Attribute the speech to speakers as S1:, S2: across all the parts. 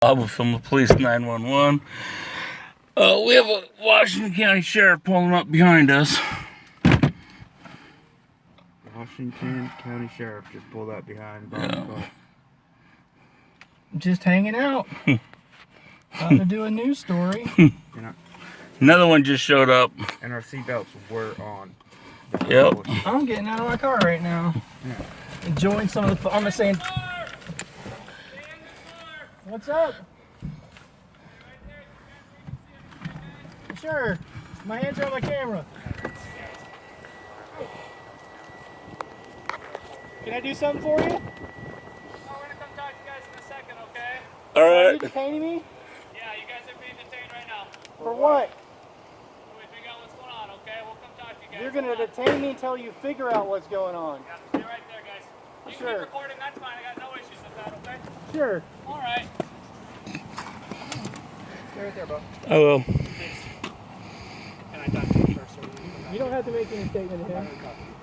S1: From the police 911. We have a Washington County Sheriff pulling up behind us.
S2: Washington County Sheriff just pulled up behind.
S1: Yeah.
S3: Just hanging out. About to do a news story.
S1: Another one just showed up.
S2: And our seatbelts were on.
S1: Yep.
S3: I'm getting out of my car right now.
S2: Yeah.
S3: Enjoying some of the. I'm just saying. What's up? Sure. My hands are on my camera. Can I do something for you?
S4: Oh, we're gonna come talk to you guys in a second, okay?
S1: All
S3: Are you
S1: right.
S3: detaining me?
S4: Yeah, you guys are being detained right now.
S3: For what?
S4: We figure out what's going on, okay? We'll come talk to you guys.
S3: You're gonna detain me until you figure out what's going on.
S4: Yeah, stay right there, guys. You can keep recording, that's fine. I got no issues with that, okay?
S3: Sure.
S4: All right.
S3: Stay right there, bro.
S1: I will.
S4: Can I talk to you first?
S3: You don't have to make any statement to him.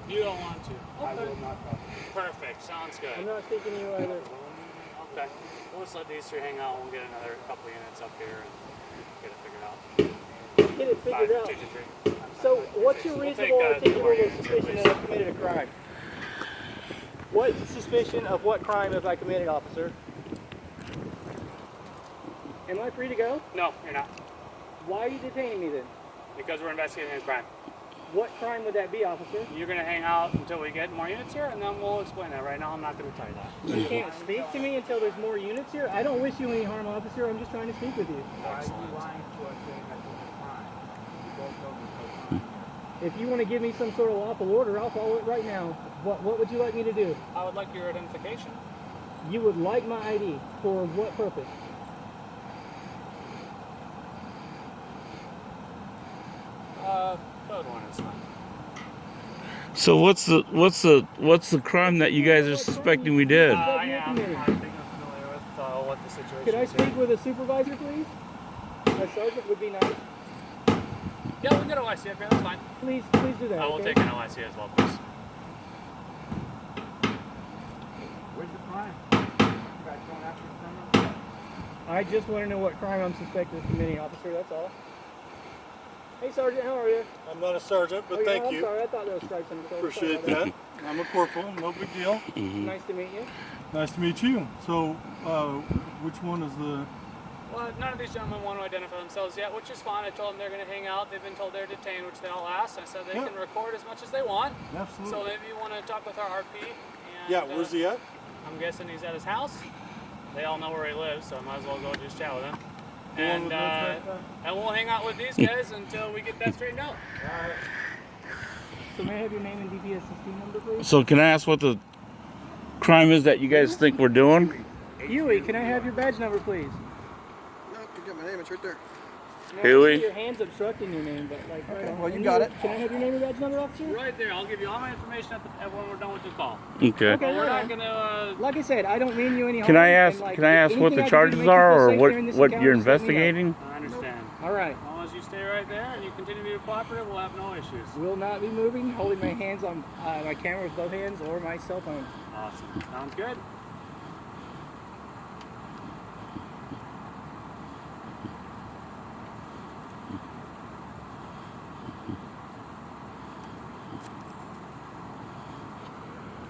S4: You don't want to. Okay. I will not talk to you. Perfect. Sounds good.
S3: I'm not speaking to you either.
S4: Okay. We'll just let these three hang out. We'll get another couple units up here and get it figured out.
S3: Get it figured out.
S4: 5, 2, 3.
S3: So, what's your
S4: We'll
S3: reasonable
S4: take,
S3: articulable
S4: the
S3: suspicion that I've committed a crime? What suspicion of what crime have I committed, officer? Am I free to go?
S4: No, you're not.
S3: Why are you detaining me then?
S4: Because we're investigating his crime.
S3: What crime would that be, officer?
S4: You're going to hang out until we get more units here, and then we'll explain that. Right now, I'm not going to tell you that.
S3: You can't speak to me until there's more units here? I don't wish you any harm, officer. I'm just trying to speak with you. If you want to give me some sort of lawful order, I'll follow it right now. What would you like me to do?
S4: I would like your identification.
S3: You would like my ID. For what purpose?
S4: Code one is fine.
S1: So what's the crime that you guys are suspecting we did?
S4: I am familiar with what the situation is.
S3: Could I speak with a supervisor, please? A sergeant would be nice.
S4: Yeah, we can get OIC up here. That's fine.
S3: Please do that.
S4: I will
S3: okay?
S4: take an OIC as well, please.
S2: Where's the crime? You guys going after someone?
S3: I just want to know what crime I'm suspected of committing, officer. That's all. Hey, Sergeant, how are you?
S5: I'm not a sergeant, but thank
S3: I'm
S5: you.
S3: sorry, I thought there was stripes on the shoulder.
S5: Appreciate that. I'm a corporal, no big deal.
S3: Nice to meet you.
S5: Nice to meet you. So, which one is the...
S4: Well, none of these gentlemen want to identify themselves yet, which is fine. I told them they're going to hang out. They've been told they're detained, which they all asked. I said they can record as much as they want.
S5: Absolutely.
S4: So maybe you want to talk with our RP. And,
S5: Yeah, where's he at?
S4: I'm guessing he's at his house. They all know where he lives, so I might as well go just chat with him. And we'll hang out with these guys until we get that straightened out.
S3: Alright. So may I have your name and DPS-16 number, please?
S1: So can I ask what the crime is that you guys think we're doing?
S3: Huey, can I have your badge number, please?
S6: No, you got my name, it's right there.
S3: No,
S1: Huey?
S3: I see your hand's obstructing your name, but like right on.
S6: Well, you got it.
S3: Can I have your name and badge number, officer?
S4: Right there. I'll give you all my information when we're done with the call.
S1: Okay.
S3: Okay,
S4: We're
S3: right
S4: not
S3: on.
S4: going to...
S3: Like I said, I don't mean you any harm.
S1: Can I
S3: and,
S1: ask?
S3: like,
S1: Can I ask what
S3: anything
S1: the
S3: I can do to
S1: charges
S3: make you
S1: are,
S3: feel
S1: or
S3: safe here in this
S1: what
S3: encounter,
S1: you're
S3: just let me know.
S1: investigating?
S4: I understand.
S3: All right.
S4: As long as you stay right there and you continue to be cooperative, we'll have no issues.
S3: Will not be moving, holding my hands on my camera with both hands or my cell phone.
S4: Awesome. Sounds good.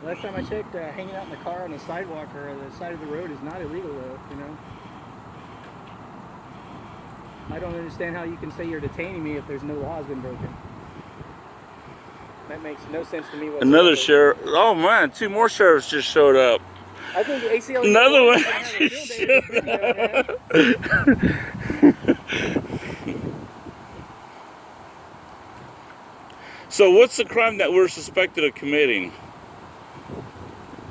S3: Last time I checked, hanging out in the car on the sidewalk or the side of the road is not illegal, though, you know? I don't understand how you can say you're detaining me if there's no law has been broken. That makes no sense to me whatsoever.
S1: Another sheriff. Oh man, 2 more sheriffs just showed up.
S3: I think ACL...
S1: Another one
S3: just showed up.
S1: So what's the crime that we're suspected of committing?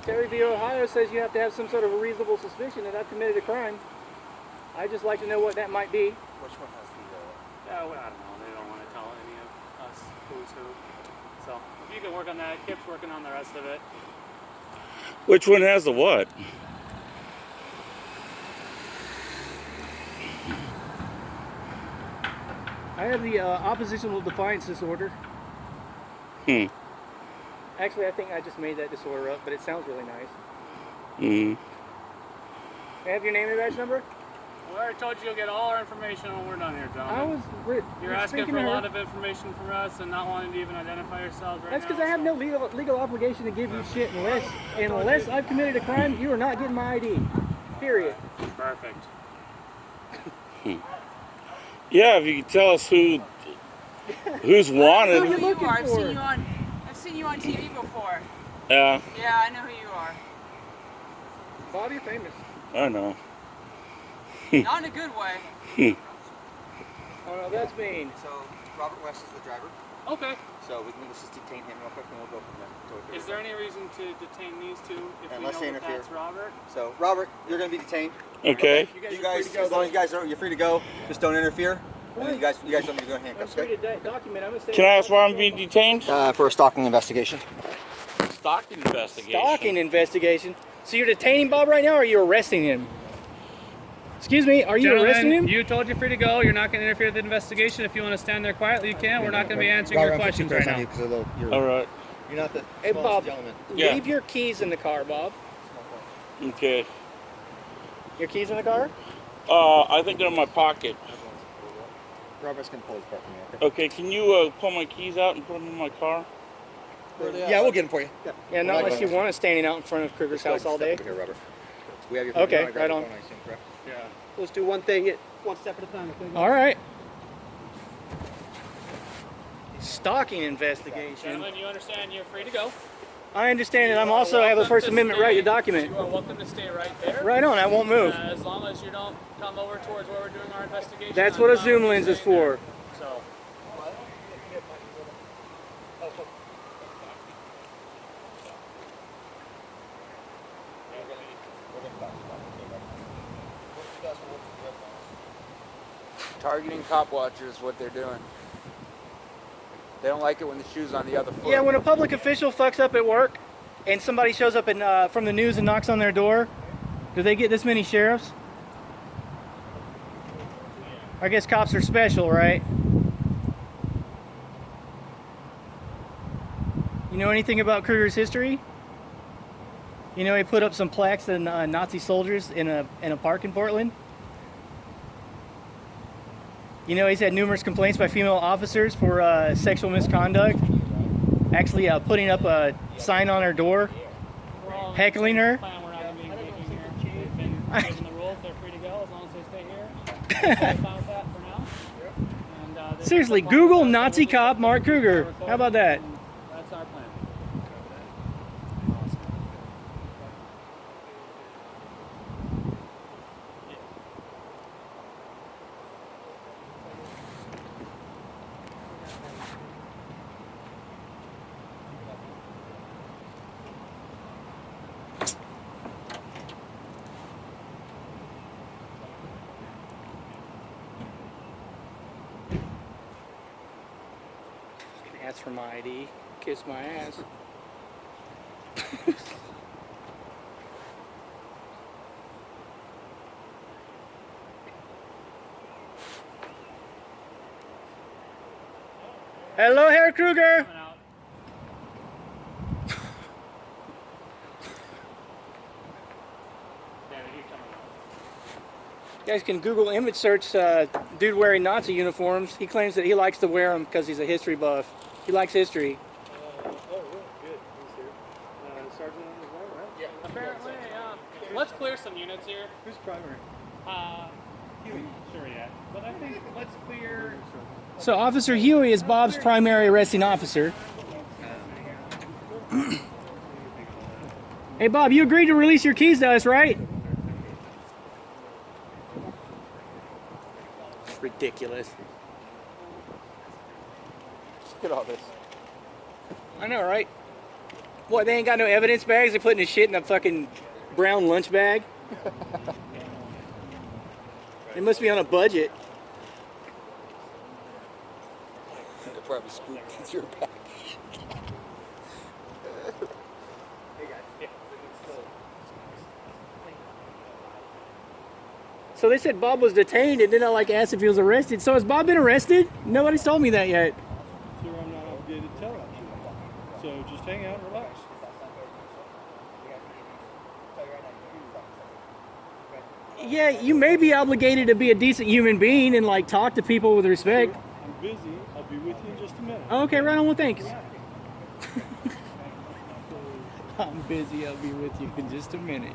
S3: Terry v. Ohio says you have to have some sort of a reasonable suspicion that I've committed a crime. I'd just like to know what that might be.
S5: Which one has the...
S4: Yeah, well, I don't know. They don't want to tell any of us who's who. So if you can work on that, Kip's working on the rest of it.
S1: Which one has the what?
S3: I have the oppositional defiance disorder. Actually, I think I just made that disorder up, but it sounds really nice. May I have your name and badge number?
S4: We already told you you'll get all our information when we're done here, gentlemen. You're asking for a lot of information from us and not wanting to even identify yourselves right now.
S3: That's because I have no legal obligation to give you shit unless I've committed a crime. You are not getting my ID. Period.
S4: Perfect.
S1: Yeah, if you could tell us who's wanted.
S3: Who are you looking
S7: I've
S3: for?
S7: seen you on TV before.
S1: Yeah,
S7: Yeah, I know who you are.
S3: Bob, you're famous.
S1: I know.
S7: Not in a good way.
S3: Oh no, that's mean.
S6: So, Robert West is the driver.
S4: Okay.
S6: So, let's just detain him real quick and we'll go from there.
S4: Is there any reason to detain these two if
S6: Unless
S4: we
S6: they
S4: know that
S6: interfere.
S4: that's Robert?
S6: So, Robert, you're going to be detained.
S1: Okay.
S6: You guys, as long as you guys are, you're free to go. Just don't interfere. And then you guys don't need to go in
S3: I'm
S6: handcuffs,
S3: free
S6: okay?
S3: to document. I'm
S1: Can I ask why I'm being detained?
S6: For a stalking investigation.
S1: Stalking investigation.
S3: Stalking investigation. So you're detaining Bob right now, or are you arresting him? Excuse me, are you arresting him?
S4: You told you're free to go. You're not going to interfere with the investigation. If you want to stand there quietly, you can. We're not going to be answering your questions right now.
S1: All right.
S6: You're not the
S3: Hey Bob,
S6: gentleman.
S1: Yeah.
S3: leave your keys in the car, Bob.
S1: Okay.
S3: Your keys in the car?
S1: I think they're in my pocket.
S6: Robert's going to pull his part for me, okay?
S1: Okay, can you pull my keys out and put them in my car?
S6: Yeah, we'll get him for you.
S3: Yeah, not unless you want us standing out in front of Kruger's house all day.
S6: Here, Robert. We have your
S3: Okay,
S6: phone.
S3: right on.
S6: I assume, correct?
S4: Yeah.
S2: Let's do one thing, one step at a time. Okay?
S3: All right. Stalking investigation.
S4: Gentlemen, you understand you're free to go.
S3: I understand that I'm also have a First Amendment right to document.
S4: You are welcome to stay right there.
S3: Right on, I won't move.
S4: As long as you don't come over towards where we're doing our investigation.
S3: That's
S4: I'm
S3: what a
S4: fine
S3: zoom
S4: with
S3: lens is
S4: staying there.
S3: for.
S4: So.
S2: Targeting cop watchers is what they're doing. They don't like it when the shoe's on the other foot.
S3: Yeah, when a public official fucks up at work and somebody shows up from the news and knocks on their door, do they get this many sheriffs? I guess cops are special, right? You know anything about Kruger's history? You know he put up some plaques and Nazi soldiers in a park in Portland? You know he's had numerous complaints by female officers for sexual misconduct. Actually putting up a sign on her door, heckling her.
S4: We're not going to be engaging here. They've been given the rules. They're free to go as long as they stay here. I'm fine with that for now. And,
S3: Seriously, Google Nazi cop Mark Kruger. How about that?
S4: That's our plan.
S3: Ask for my ID. Kiss my ass. Hello, Herr Kruger.
S4: Coming out. David, you coming out.
S3: You guys can Google image search dude wearing Nazi uniforms. He claims that he likes to wear them because he's a history buff. He likes history.
S5: Oh, really? Good. He's here. Sergeant on his way, right?
S4: Yeah. Apparently, yeah. Let's clear some units here.
S5: Who's primary?
S4: Sure, yeah. But I think let's clear.
S3: So Officer Huey is Bob's primary arresting officer. Hey Bob, you agreed to release your keys to us, right? It's ridiculous.
S6: Look at all this.
S3: I know, right? What, they ain't got no evidence bags? They're putting his shit in a fucking brown lunch bag? They must be on a budget.
S6: They're probably spooked at your back.
S3: So they said Bob was detained and then I asked if he was arrested. So has Bob been arrested? Nobody's told me that yet.
S5: Sir, I'm not obligated to tell that to you. So just hang out and relax.
S3: Yeah, you may be obligated to be a decent human being and like talk to people with respect.
S5: I'm busy. I'll be with you in just a minute.
S3: Okay, right on. Well, thanks. I'm busy. I'll be with you in just a minute.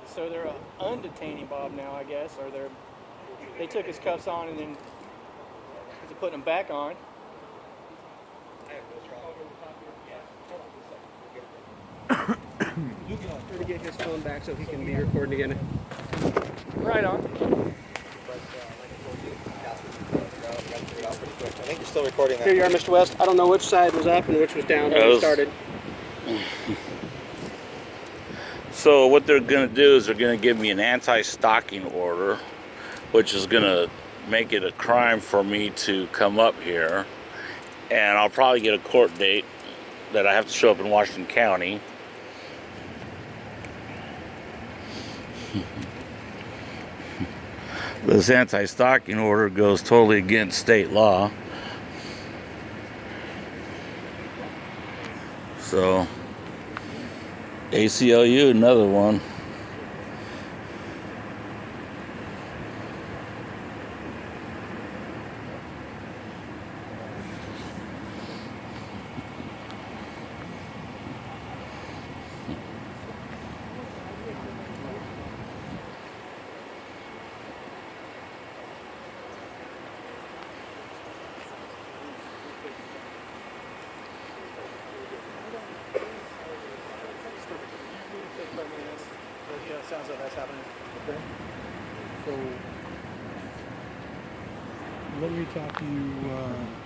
S3: So they're undetaining Bob now, I guess, or they took his cuffs on and then they're putting them back on. Try to get his phone back so he can be recording again. Right on.
S6: I think you're still recording that.
S3: Here you are, Mr. West. I don't know which side was up and which was down when we started.
S1: So what they're going to do is they're going to give me an anti-stalking order, which is going to make it a crime for me to come up here. And I'll probably get a court date that I have to show up in Washington County. This anti-stalking order goes totally against state law. So, ACLU, another one.
S3: Sounds like that's happening.
S5: Okay. So let me talk to you.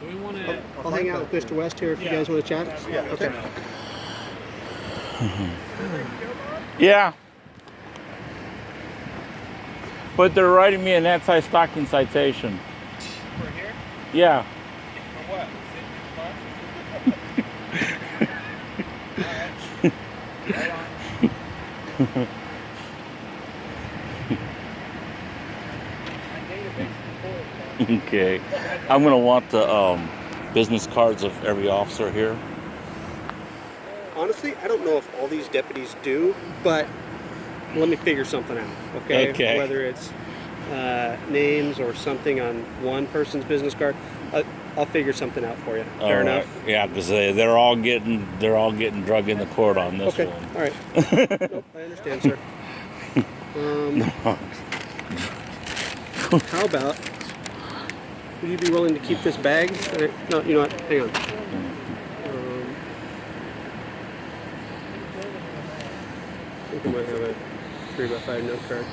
S4: We want to.
S3: I'll hang out with Mr. West here if you guys want to chat.
S5: Yeah.
S3: Okay.
S1: Yeah. But they're writing me an anti-stalking citation.
S3: We're here?
S1: Yeah.
S3: For what?
S1: Okay. I'm gonna want the business cards of every officer here.
S8: Honestly, I don't know if all these deputies do, but let me figure something out, okay?
S1: Okay.
S8: Whether it's names or something on one person's business card, I'll figure something out for you. Fair enough?
S1: Yeah, because they're all getting drug in the court on this
S8: Okay,
S1: one.
S8: all right. Nope, I understand, sir. How about, would you be willing to keep this bag? No, you know what? Hang on. I think I might have a 3x5 note card.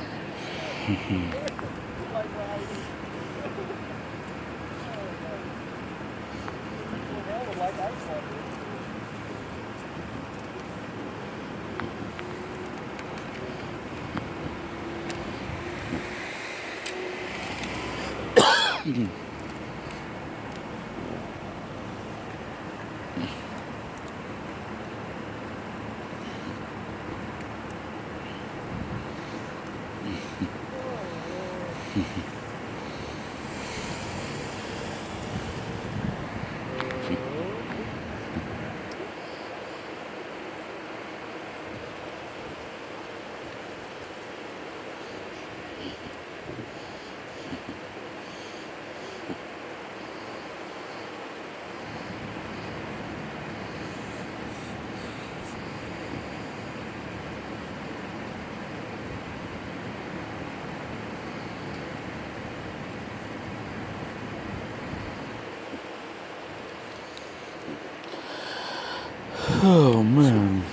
S1: Oh man.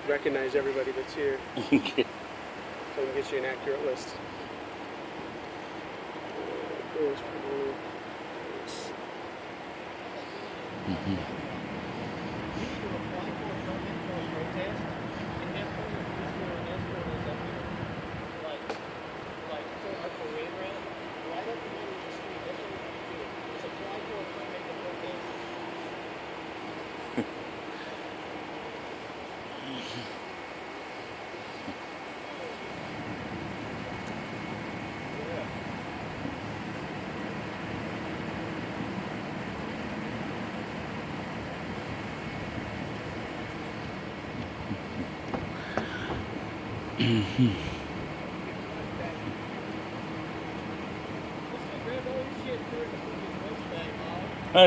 S8: Recognize everybody that's here. So I can get you an accurate list.
S1: I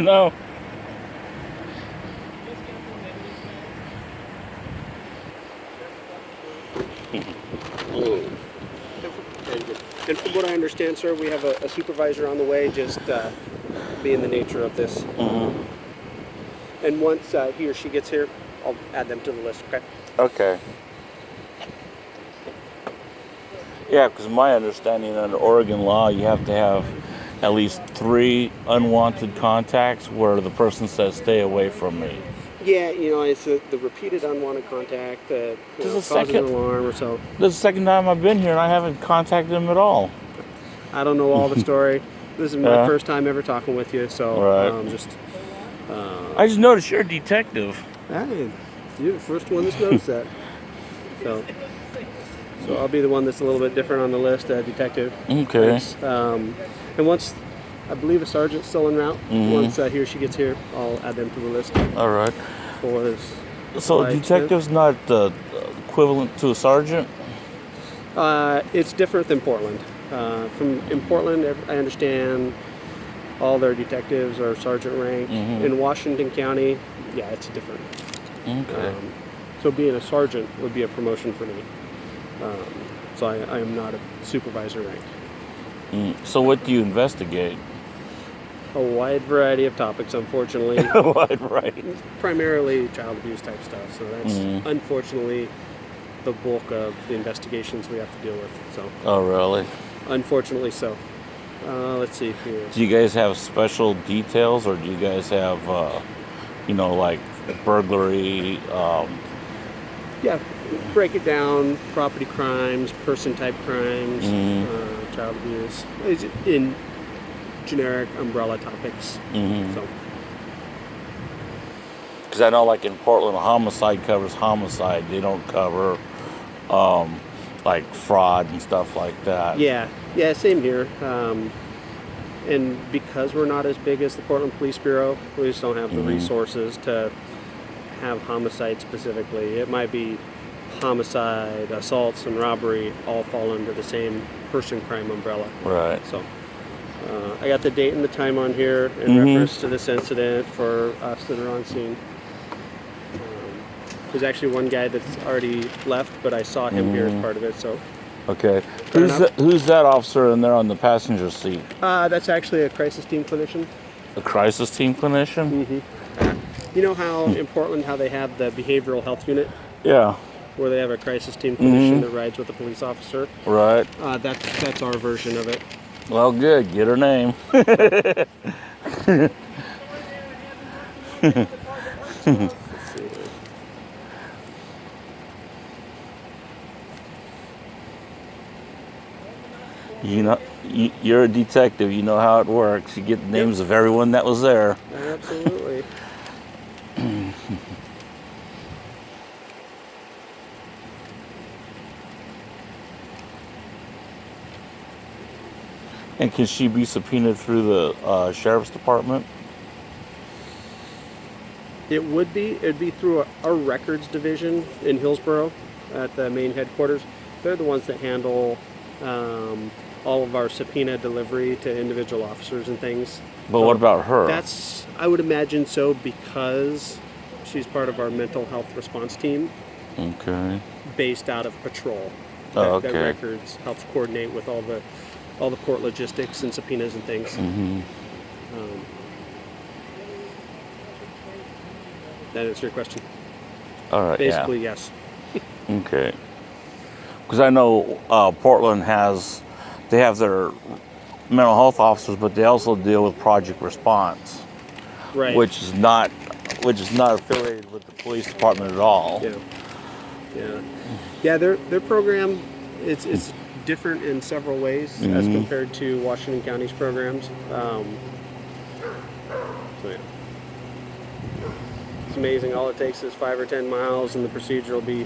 S1: know.
S8: And from what I understand, sir, we have a supervisor on the way, just being the nature of this. And once he or she gets here, I'll add them to the list, okay?
S1: Okay. Yeah, because my understanding under Oregon law, you have to have at least 3 unwanted contacts where the person says, stay away from me.
S8: Yeah, you know, it's the repeated unwanted contact that causes an alarm or so.
S1: This is the second time I've been here and I haven't contacted him at all.
S8: I don't know all the story. This is my first time ever talking with you, so
S1: I just noticed you're a detective.
S8: Hey, you're the first one that's noticed that. So I'll be the one that's a little bit different on the list, detective.
S1: Okay.
S8: And once, I believe a sergeant's still en route. Once he or she gets here, I'll add them to the list.
S1: All right.
S8: For this.
S1: So a detective's not equivalent to a sergeant?
S8: It's different than Portland. In Portland, I understand all their detectives are sergeant rank. In Washington County, yeah, it's different.
S1: Okay.
S8: So being a sergeant would be a promotion for me. So I am not a supervisor rank.
S1: So what do you investigate?
S8: A wide variety of topics, unfortunately.
S1: A wide variety.
S8: Primarily child abuse type stuff. So that's unfortunately the bulk of the investigations we have to deal with. So.
S1: Oh, really?
S8: Unfortunately so. Let's see here.
S1: Do you guys have special details, or do you guys have, like burglary?
S8: Yeah, break it down. Property crimes, person type crimes, child abuse. In generic umbrella topics. So.
S1: Because I know, like in Portland, homicide covers homicide. They don't cover like fraud and stuff like that.
S8: Yeah, same here. And because we're not as big as the Portland Police Bureau, we just don't have the resources to have homicide specifically. It might be homicide, assaults, and robbery all fall under the same person crime umbrella.
S1: Right.
S8: So I got the date and the time on here in reference to this incident for us that are on scene. There's actually one guy that's already left, but I saw him here as part of it. So.
S1: Okay. Who's that officer in there on the passenger seat?
S8: That's actually a crisis team clinician.
S1: A crisis team clinician?
S8: You know how in Portland, how they have the behavioral health unit?
S1: Yeah.
S8: Where they have a crisis team clinician that rides with a police officer?
S1: Right.
S8: That's our version of it.
S1: Well, good. Get her name. You know, you're a detective. You know how it works. You get the names of everyone that was there.
S8: Absolutely.
S1: And can she be subpoenaed through the sheriff's department?
S8: It would be. It'd be through our records division in Hillsborough at the main headquarters. They're the ones that handle all of our subpoena delivery to individual officers and things.
S1: But what about her?
S8: I would imagine so, because she's part of our mental health response team.
S1: Okay.
S8: Based out of patrol.
S1: Okay.
S8: That records helps coordinate with all the court logistics and subpoenas and things. That answer your question?
S1: All right.
S8: Basically, yes.
S1: Okay. Because I know Portland they have their mental health officers, but they also deal with project response,
S8: Right.
S1: which is not affiliated with the police department at all.
S8: Yeah. Their program it's different in several ways as compared to Washington County's programs. So yeah. It's amazing. All it takes is 5 or 10 miles, and the procedure will be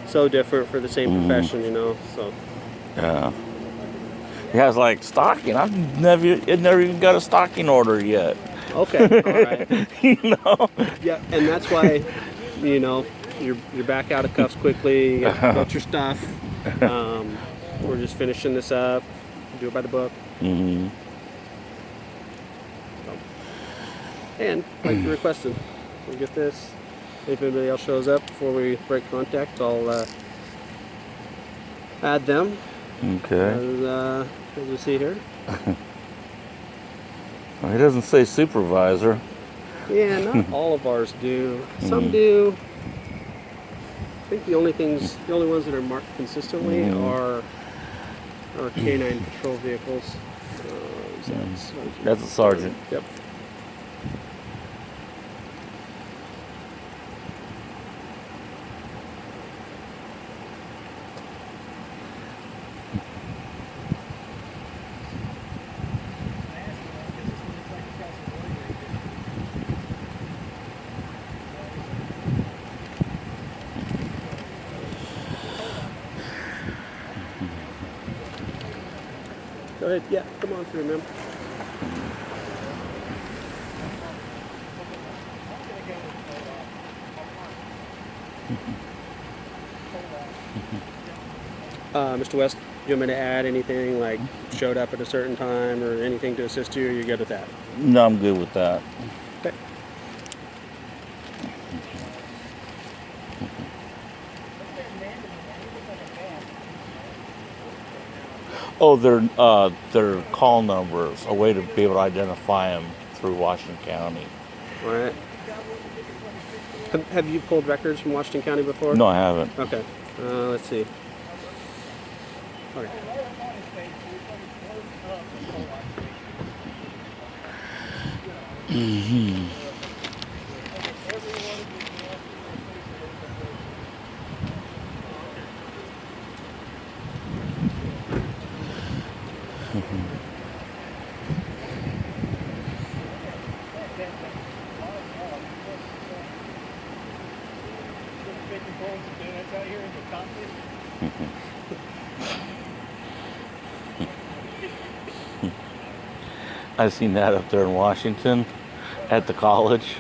S8: so different for the same profession, So.
S1: Yeah. Yeah, it's like stalking. I've never even got a stalking order yet.
S8: Okay. All right. Yeah, and that's why, you're back out of cuffs quickly. You get your stuff. We're just finishing this up. Do it by the book.
S1: Mm-hmm.
S8: And like you requested, we'll get this. If anybody else shows up before we break contact, I'll add them.
S1: Okay.
S8: As you see here.
S1: Well, he doesn't say supervisor.
S8: Yeah, not all of ours do. Some do. I think the only ones that are marked consistently are canine patrol vehicles.
S1: That's a sergeant.
S8: Yep. Go ahead. Yeah, come on through, ma'am. Mr. West, do you want me to add anything like showed up at a certain time or anything to assist you? Or you good with that?
S1: No, I'm good with that.
S8: Okay.
S1: Oh, their call numbers, a way to be able to identify them through Washington County.
S8: All right. Have you pulled records from Washington County before?
S1: No, I haven't.
S8: Okay. Let's see. Okay.
S1: Mm-hmm. I seen that up there in Washington at the college.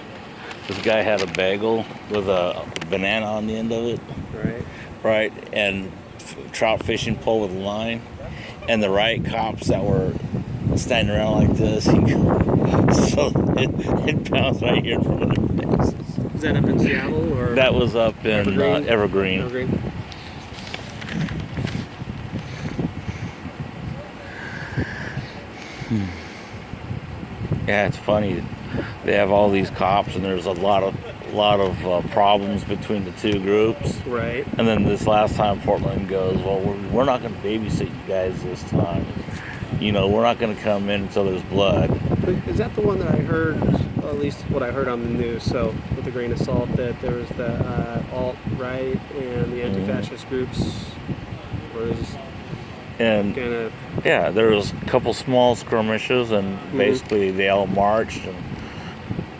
S1: This guy had a bagel with a banana on the end of it.
S8: Right.
S1: Right, and trout fishing pole with a line. And the right cops that were standing around like this, so it bounced right here in front of their faces.
S8: Is that up in Seattle or?
S1: That was up in Evergreen.
S8: Evergreen.
S1: Yeah, it's funny. They have all these cops, and there's a lot of problems between the two groups.
S8: Right.
S1: And then this last time, Portland goes, well, we're not going to babysit you guys this time. You know, we're not going to come in until there's blood.
S8: Is that the one that I heard, well, at least what I heard on the news, so with a grain of salt, that there was the alt-right and the anti-fascist groups, or is
S1: And
S8: kind of...
S1: yeah, there was a couple small skirmishes, and basically they all marched, and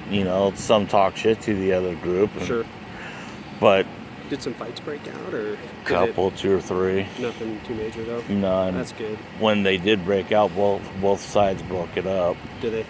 S1: you know, some talk shit to the other group. And,
S8: Sure.
S1: But
S8: Did some fights break out, or
S1: couple, 2 or 3.
S8: nothing too major though?
S1: None.
S8: That's good.
S1: When they did break out, both sides broke it up.
S8: Did they?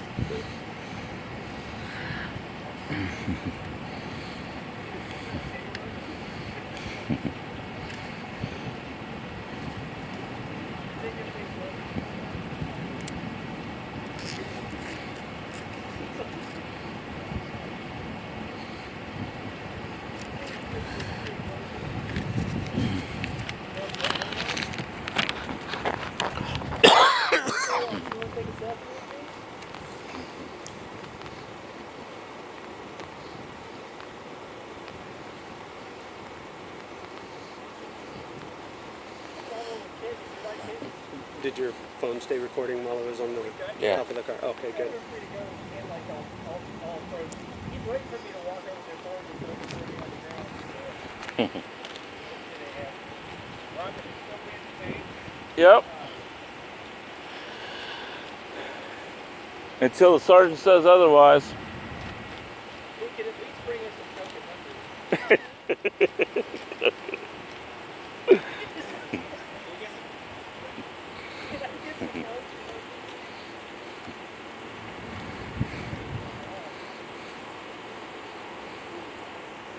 S8: Did your phone stay recording while it was on the top of the car? Okay, good.
S1: Yep. Until the sergeant says otherwise.
S3: We could at least bring us some fucking numbers.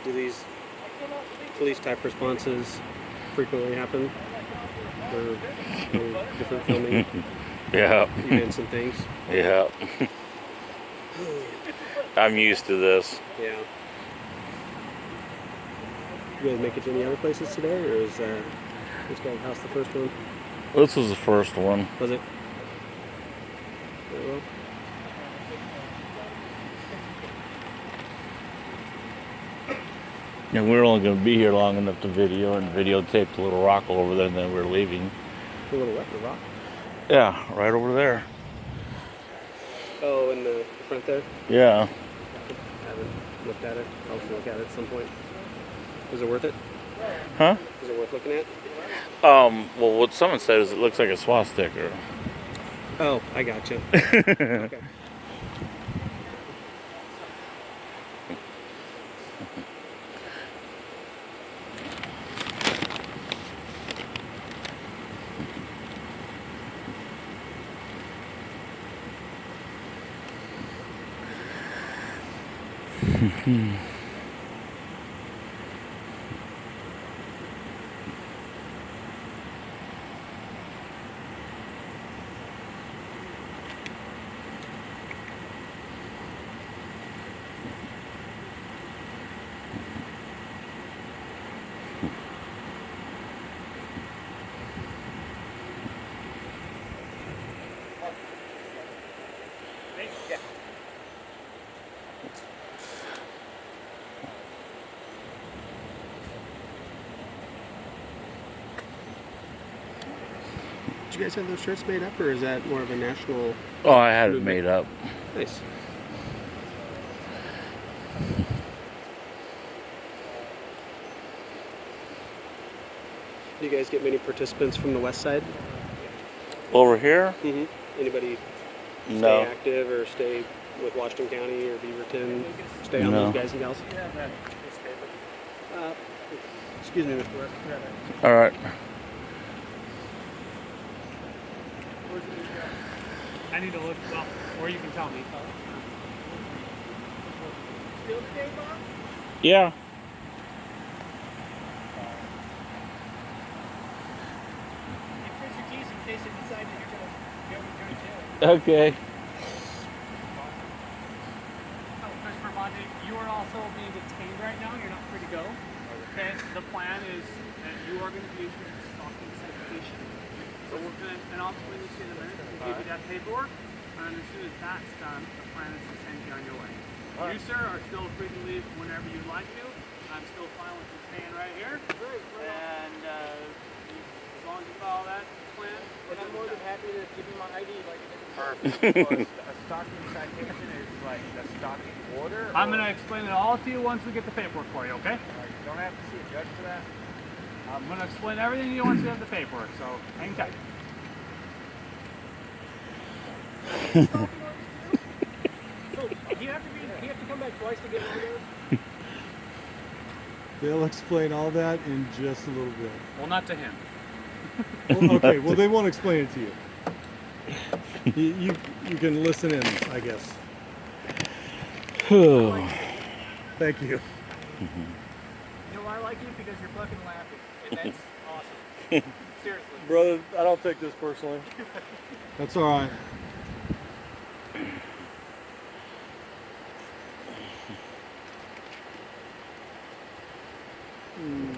S8: Do these police type responses frequently happen? for different filming
S1: Yeah.
S8: events and things.
S1: Yeah. I'm used to this.
S8: Yeah. You guys make it to any other places today, or is this guy house the first one?
S1: This was the first one.
S8: Was it? Very well.
S1: And we're only going to be here long enough to video and videotape the little rock over there, and then we're leaving.
S8: A little what? The rock?
S1: Yeah, right over there.
S8: Oh, in the front there?
S1: Yeah.
S8: I haven't looked at it. I'll look at it at some point. Is it worth it?
S1: Huh?
S8: Is it worth looking at?
S1: Well, what someone said is it looks like a swastika.
S8: Oh, I gotcha. Okay. Did you guys have those shirts made up, or is that more of a national?
S1: Oh, I had it made up.
S8: Nice. Do you guys get many participants from the west side?
S1: Over here?
S8: Mm-hmm. Anybody stay
S1: No.
S8: active or stay with Washington County or Beaverton? Stay on
S1: No.
S8: those guys and gals? Excuse me, Mr. West.
S1: All right.
S4: I need to look, well, or you can tell me.
S1: Yeah.
S3: Here's your keys in case you decide that you're going to jail.
S1: Okay.
S4: Oh, Christopher Monte, you are also being detained right now. You're not free to go. Okay. The plan is that you are going to be issued a stalking citation. So we're going to, and I'll explain this to you in a minute. We'll give you that paperwork, and as soon as that's done, the plan is to send you on your way. You, sir, are still free to leave whenever you'd like to. I'm still fine with you staying right here. Great. And as long as you follow that plan,
S3: I'm more than happy to give you my ID like I did.
S2: Perfect. So a stalking citation is like a stalking order?
S4: I'm going to explain it all to you once we get the paperwork for you, okay?
S2: You don't have to see a judge for that?
S4: I'm going to explain everything to you once you have the paperwork, so hang tight.
S3: So, do you have to come back twice to get one of those?
S5: They'll explain all that in just a little bit.
S4: Well, not to him.
S5: Well, okay, well they won't explain it to you. You can listen in, I guess. Thank you.
S3: You know why I like you? Because you're fucking laughing. And that's awesome. Seriously.
S5: Brother, I don't take this personally. That's all right. Hmm.